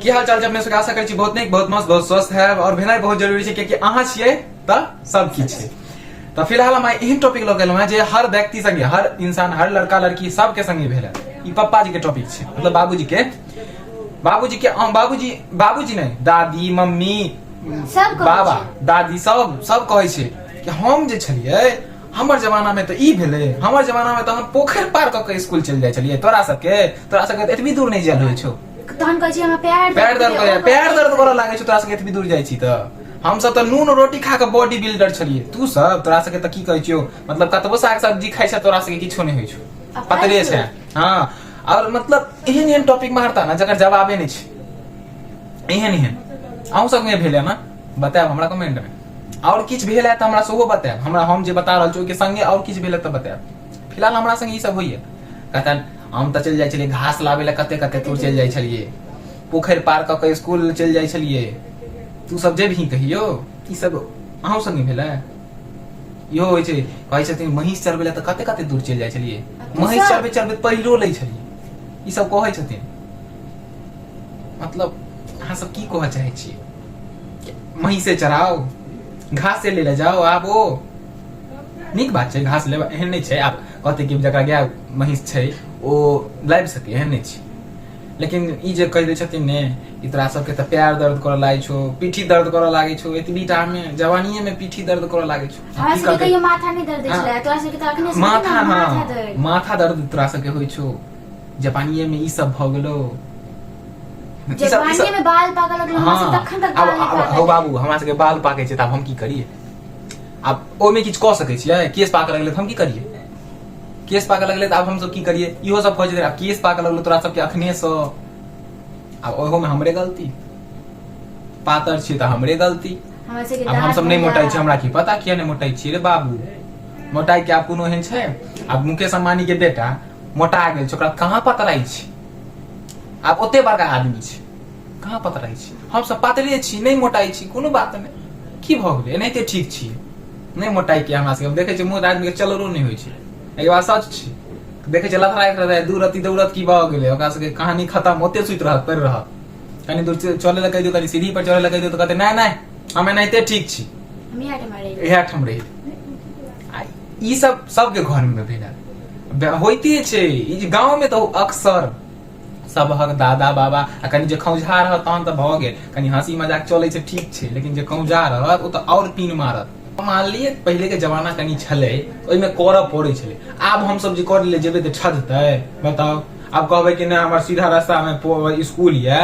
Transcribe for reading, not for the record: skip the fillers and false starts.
की हाल चाल अपने सबके आशा करै छी बहुत नीक, बहुत मस्त, बहुत स्वस्थ है और भेनाइ बहुत जरूरी छै कियाकि अहाँ छियै त सब किछ छै। तो फिलहाल हम एहन टॉपिक लऽ गेलहुँ हैं जे हर व्यक्ति संगे, हर इंसान, हर लड़का लड़की सबके संगे भेल है। ई पप्पा जी के टॉपिक छै, मतलब बाबूजी के बाबूजी नहीं, दादी मम्मी बाबा दादी सब कहै छै कि हम जे छलियै हमर जमाना में तो ई भेलै, हमर जमाना में तो हम पोखर पार क के स्कूल चल जाय छलियै, तोरा सबके एतबी दूर नहीं जायल होइ छौ। तहन कहै छी हमरा पैर दर्द करऽ लागे छौ, तोरा सबके एतबी दूर जाइ छी त हम सब त नून रोटी खा के बॉडी बिल्डर छलियै। तू सब तोरा सबके त की कहै छियो, मतलब कतबो साग सब्जी खाइ छ तोरा सबके किछो नहीं होइ छौ, पतरे छै। हां और मतलब एहन टॉपिक मारता ना जकर जवाबे नहीं छै। एहन अहूँ सब में भेलै ना, बतायब हमरा कमेंट में। और किछ भेल है त हमरा सेहो बतायब, हमरा हम जे बता रहल छी ओके संगे और किछ भेल त बतायब। फिलहाल हमरा संगे ई सब होइए। कहता हम त चल जाय छलियै घास लाबे ला, कते दूर चल जाय छलियै, पोखर पार क के स्कूल चल जाय छलियै। तू सब जे भी कहियो ई सब अहूँ संगे भेल है। इहो होइ छै, कहै छथिन महिष चरबै ला त कते दूर चल जाय छलियै, महिष चरबै पहिरो लै छलियै, ई सब कहै छथिन। मतलब अहाँ सब की कहऽ चाहै छियै, महिषे चराओ, घास से ले जाओ, आब ओ नीक बात छै, घास लेबा एहन नहीं छै। आब कहते कि जकरा गाय महिष छै ओ लाबि सके, एहन नहीं छै। लेकिन ई जे कहि दै छथिन ने कि तोरा सबके त पैर दर्द करऽ लागै छौ, पीठी दर्द करऽ लागै छौ, एतबी टा में जवानीये में पीठी दर्द करऽ लागै छौ। हमरा सबके कहियो माथा नहीं दर्द छलै, तोरा सबके त अखने से माथा दर्द तोरा सबके होइ छौ, जापानिये में ई सब भ गेलो। जापानिये में बाल पाकऽ लगलो, हमरा सब तखन तक बाल नहीं पाकै। हो बाबू हमरा सबके बाल पाकै छै त आब हम की करिए? आब ओइमे किछ क सकै छियै? केस पाकऽ लगले त हम की करिए? केस पाकऽ लगले त आब हम सब की करिए? इहो सब कहै छै आब केस पाकऽ लगलो तोरा सबके अखने से, आब ओहो में हमरे गलती, पातर छी त हमरे गलती। अब हम सब नहीं मोटाई छी, हमरा की पता किया नहीं मोटाई छी रे बाबू। मोटाई के आब कोनो एहन छै? आब मुकेश अंबानी के बेटा मोटा गेल छै, ओकरा कहाँ पतराई छै? आब ओते बड़का आदमी छै, कहाँ पतराई छै? हम सब पातरे छी, नहीं मोटाई छी, कोनो बात नहीं। की भ गेलै? एनाहिते ठीक छी, नहीं मोटाई के हमरा सबके देखे छै मोट आदमी के चलरो नहीं होइ छै। एहि बात सच छै, देखे छै लथराइत रहै दू रत्ती दौड़त की भ गेलै, ओकरा सबके कहानी खत्म, ओते सुइत रहत पड़ि रहत। कनी दूर चले ला कहि दियौ, कनी सीढ़ी पर चले ला कहि दियौ त कहते नहीं हम एनाहिते ठीक छी, इहे ठम रही। ई सब सबके घर में भेल होइते छै। ई गाँव में तो अक्सर सबहक दादा बाबा आ कनी जे खौंझा रहत तहन त भ गेल, कनी हंसी मजाक चलै छै ठीक छै, लेकिन जे खौंझा रहत ओ त और पीन मारत। मान लिए पहले के जमाना कनी छलै, ओइमे करऽ पड़ै छलै। आब हम सब जे कर ले जेबै त छजतै? बताओ। आब कहबै कि नहीं हमर सीधा रास्ता में स्कूल ये,